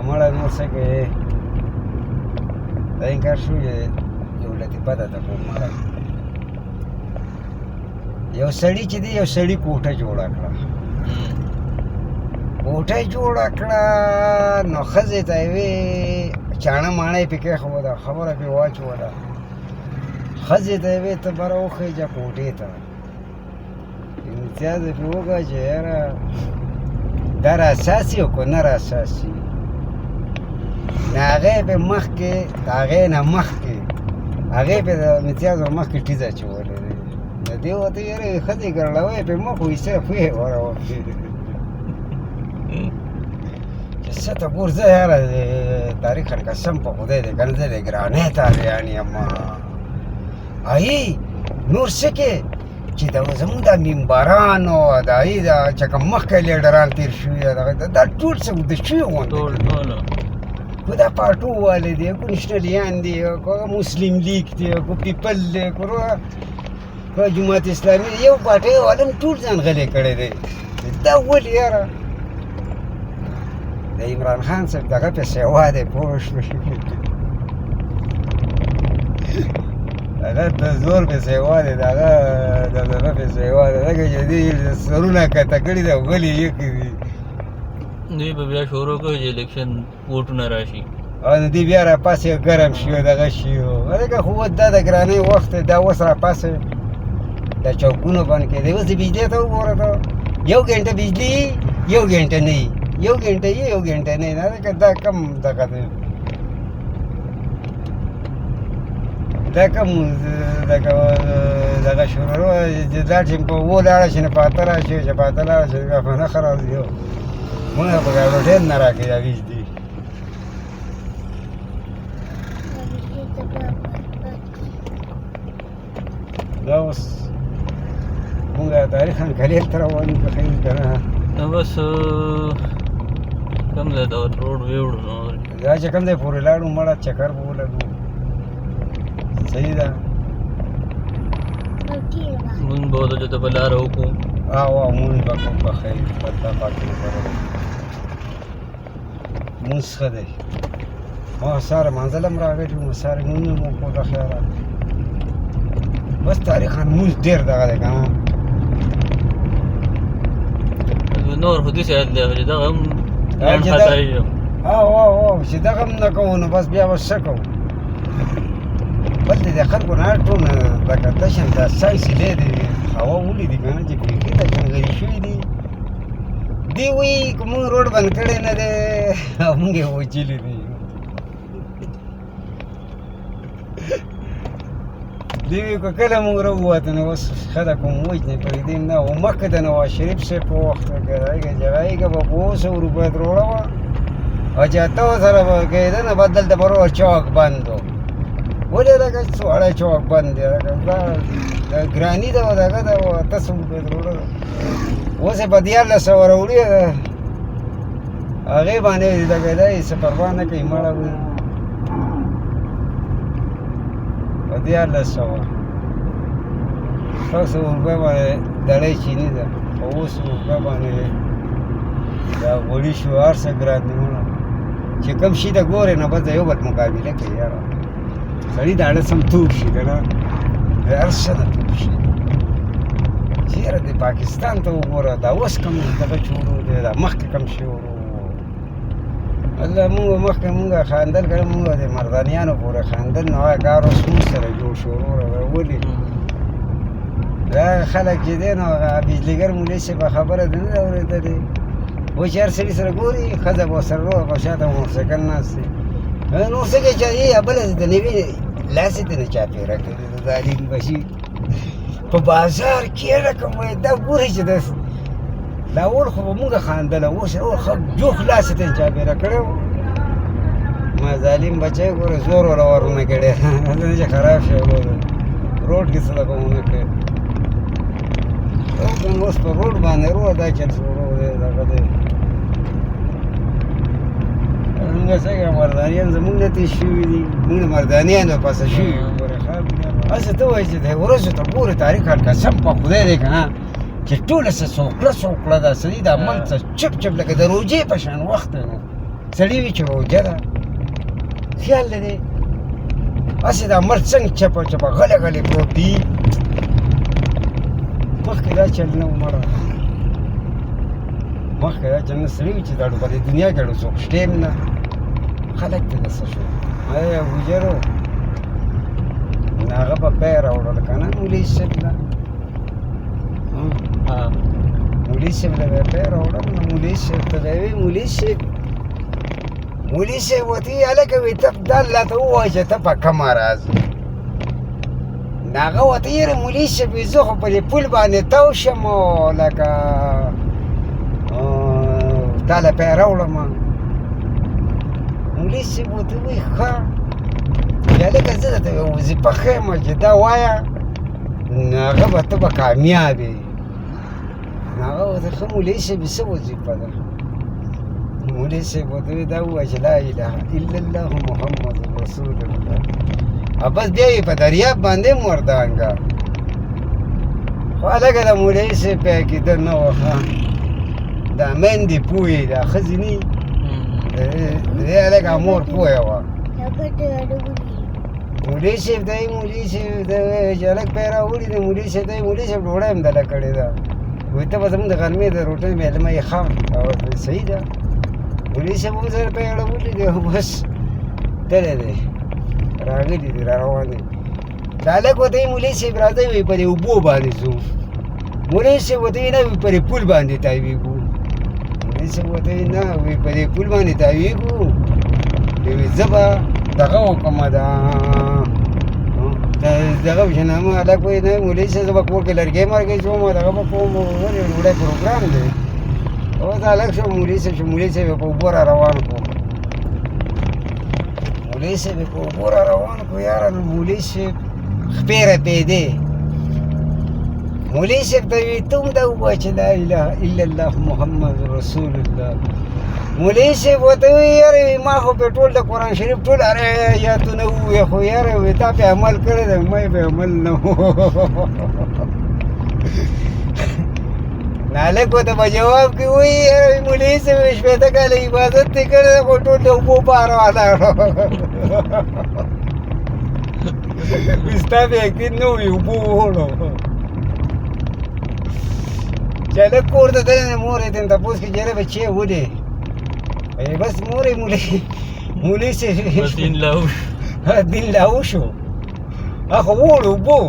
مړه نور څه کوې دا انکار شو یو لطیفه ده ته کوم مړه یو سړي چې دی یو سړي کوټه جوړه کړه کوټه جوړه کړه نو ښځې ته یې وې چاڼه ماڼه یې پې کېښوده خبره پې واچوله ښځې ته یې وې ته بره وخېجه کوټې ته امتیاز یې پې وکړه چې یاره دا راساسي او که نه راساسي د هغې پې مخکې د هغې نه مخکې هغې پې د امتیاز ور مخکې ټیز اچولی دی د دې ورته یاره ښځې ګرړوی پې مخ ویسه خوی یې وروښتې چې څه ته ګور زه یاره تاریخ قسم په خدای دی که نه زه د ګرانۍ تابعیان یم هغې نور څه کې چې زمونږ دا ممبرانو د هغې دا چې کوم مخکې لیډران تېر شوي دا ټول څه د شوي غوندې کو دا پارټو والے دی کو نشنلیان دی کو مسلم لیگ دی کو پیپل دی کو جماعت اسلامي یو پارټۍ والم ټول ځان غلی کړی دی دا ولې یاره د عمران خان صاحب دغه پې سیوا دی پوه شوې هغه د زور پې سیوا دی د هغه د زړه پې سیوا دی ځکه چې دوی سرونه کته کړي دي او غلي یې کړي دوی به بیا شروع کوي چې الیکشن ووټونه راشي او د دې بیا راپاسې ګرم شي او دغه شي ځکه خو دا د ګرانۍ وخت دی دا اوس راپاسې دا چوکونو باندې کېدی اوس د بجلۍ ته وګوره ته یو ګنټه بجلي یو ګنټه نه وي یو ګنټه یې یو ګنټه نه وي ځکه دا کم دغه دی دا کم دغه شروع چې لاړ شي په اووه لاړه شي نه په اته راشي چې په اته لاړه شي بیا په نښه راځي مونږ په ګاډو ډېر نه راکوي دا ویش دي دا اوس مونږ تاریخ خلیل ته روان یو که خیر که نه نو بس کوم ځای ته روډ ویوړو نو دا چې کوم ځای پورې لاړو مړه چکر به ولګو صحیح ده مونږ به ودلته په لاره وکړو او مونږ به کوم په خیر الله پاک دې وکړو مونږ ښه دی ما ساره منزل هم راغلی وم ساره مونږ هم وکړو د خیره بس تاریخا مونږ ډېر دغه دی که نه نور خو داسې حال دی چې دغه هم یم خطایي او چې دغه هم نه کوو نو بس بیا به څه کوو بل دی د خلکو نه ټول لکه تشن دا سایسیلی دی هوا ولیدي که نه چې بیخي دا جنګلي شوي دي دی وایي که مونږ روډ بند کړی نه دی او مونږ یې وچلي دي دی وایي که کله مونږ راووتو نو اوس ښه ده کوم وجنې پرېږدي نه او مخکې د نواز شریف صاحب په وخت کې چې هغې که به په 200 روپیو روړه وه او چې اته سره به کېده نه به دلته به روډ چوک بند و ولې دغه سوړی چوک بند دی دا ګراني ده او دغه ده او 800 روپیو روړه ده اوس یې په 1400 راوړي هغې باندې دغه دی څه پروا نه کوي مړه وي په 1400 600 روپیو باندې دړۍ چیني ده په 200 روپیو باندې دا غوړي شو هر څه ګران دي مړه چې کوم شي ته ګورې نه بس د یو بل مقابله کوي یاره سړي د اړه سم توپ شي که نه د هر څه نه توپ شي چېرې د پاکستان ته وګوره دا اوس کوم دغه شروع دی دا مخکې کوم شروع الله مونږ مخکې مونږ خاندل که نه مونږ د مردانیانو پورې خاندل نو هغه کار اوس مونږ سره جوړ شروع ولې دا خلک چې دی نو هغه بجلیګر مولوي صاحب خبره ده نه ده اورېدلې وایي چې هر سړي سره ګوري ښځه به ورسره روغه په شاته موټرسایکل ناست دی نور څه کوي چې بله د نوي لاسې ته نه چاپېره کړي د ظالم بشي په بازار کې رقم وایي دا ګورئ چې دا اول خو به مونږ خاندله اوس ښه جوخ لاسې ته یې چاپېره کړی و ما ظالم بچی ګوره زور وله ورونه کړی دلته چې خراب شي ګوره روډ کې څه دغه ونه کړی اوس په روډ باندې روه دا چل شروع دی دغه دی مونږ څنګه مردانیان زمونږ نه تېر شوي دي مونږ مردانیان به پسه شوي ګوره خلک هسه ته وایې چې د ورځو ته ګورې تاریخ قسم په خدای دی که نه چې ټوله څه سوکړه ده سړي د عمل څه چپ چپ لکه د روجې په شان وخت دی نو سړي وي چې روجه ده خیال لرې هسې د عمل څنګه چپه چپه غلی پروت دي مخکې دا چل نه و مړه مخکې دا چل نه سړي وي چې دا په دې دنیا کې څوک شته هم نه خلک ته داسې شو ای ابوجرو هغه به پی راوړل که نه مولوي صاحب نه مولوي صاحب له به پی راوړل نو مولوي صاحب ته به یې وي مولوي صاحب ورته وي هلکه وي ته دا الله ته ووایه چې ته په کومه راځې نو هغه ورته یاره مولوي صاحب وي زه خو په دې پل باندې تاو شم او لکه تا له پی راوړم مولوي صاحب ورته وایي ښه یا لکه زه درته یوه وظیفه ښیم چې دا وایه نو هغه به ته به کامیاب یې نو هغه ورته ښه مولوي صاحب څه وظیفه ده مولوي صاحب ورته وایي دا ووایه چې لا اله الا الله محمد رسول الله او بس بیا یې په دریاب باندې هم وردانګه خو هلکه د مولوي صاحب په عقیده نه وه ښه دا میندې پوهې دا ښځې نه د دې هلکه مور پوهه وه مولوي صاحب ته یې مولوي صاحب ته وایي چې هلک پی راوړي دی مولوي صاحب ته یې مولوي صاحب ډوډۍ هم دله کړې ده وایي ته به زموږ د غرمې د روټۍ میلمه یې ښه او صحیح ده مولوي صاحب هم سره پی اړولي دی او بس تللی دی راغلي دي را روان دي دا هلک ورته یې مولوي صاحب راځئ وایي په دې اوبو باندې ځو مولوي صاحب ورته وایي نه وایي په دې پل باندې تاویږو مولوي صاحب ورته وایي نه وایي په دې پل باندې تاویږو وایي زه به دغه وکړم دغه شنامه هلک وایي نه مولوي صاحب زه به کور کې لرګی مرګی شوم دغه به کوم ولې ډوډۍ پروګرام دی اوس هلک شو مولوي صاحب شو مولوي صاحب یې په اوبو را روان کړو مولوي صاحب یې په اوبو را روان کړو یاره نو مولوي صاحب خپې رپېدې مولوي صاحب ته وایي ته هم دا ووایه چې لا اله الا الله محمد رسول الله مولوي صاحب ورته وایي یاره ما خو پې ټول د قرآن شریف ټول آیاتونه ووایه خو یاره وایي تا پې عمل کړی دی ما یې پې عمل نه و نو هلک ورته په جواب کې وایي یاره مولوي صاحب شپېته کاله عبادت دې کړی دی خو ټول د اوبو پاره ولاړو ستا پې یقین نه وي اوبو ووړو چې هلک کور ته تللی مور یې ترې تپوس کړي چې یاره بچی ولې بس مورې مولوي صاحب بس دین لاو دین لاو شو خو ووړ اوبو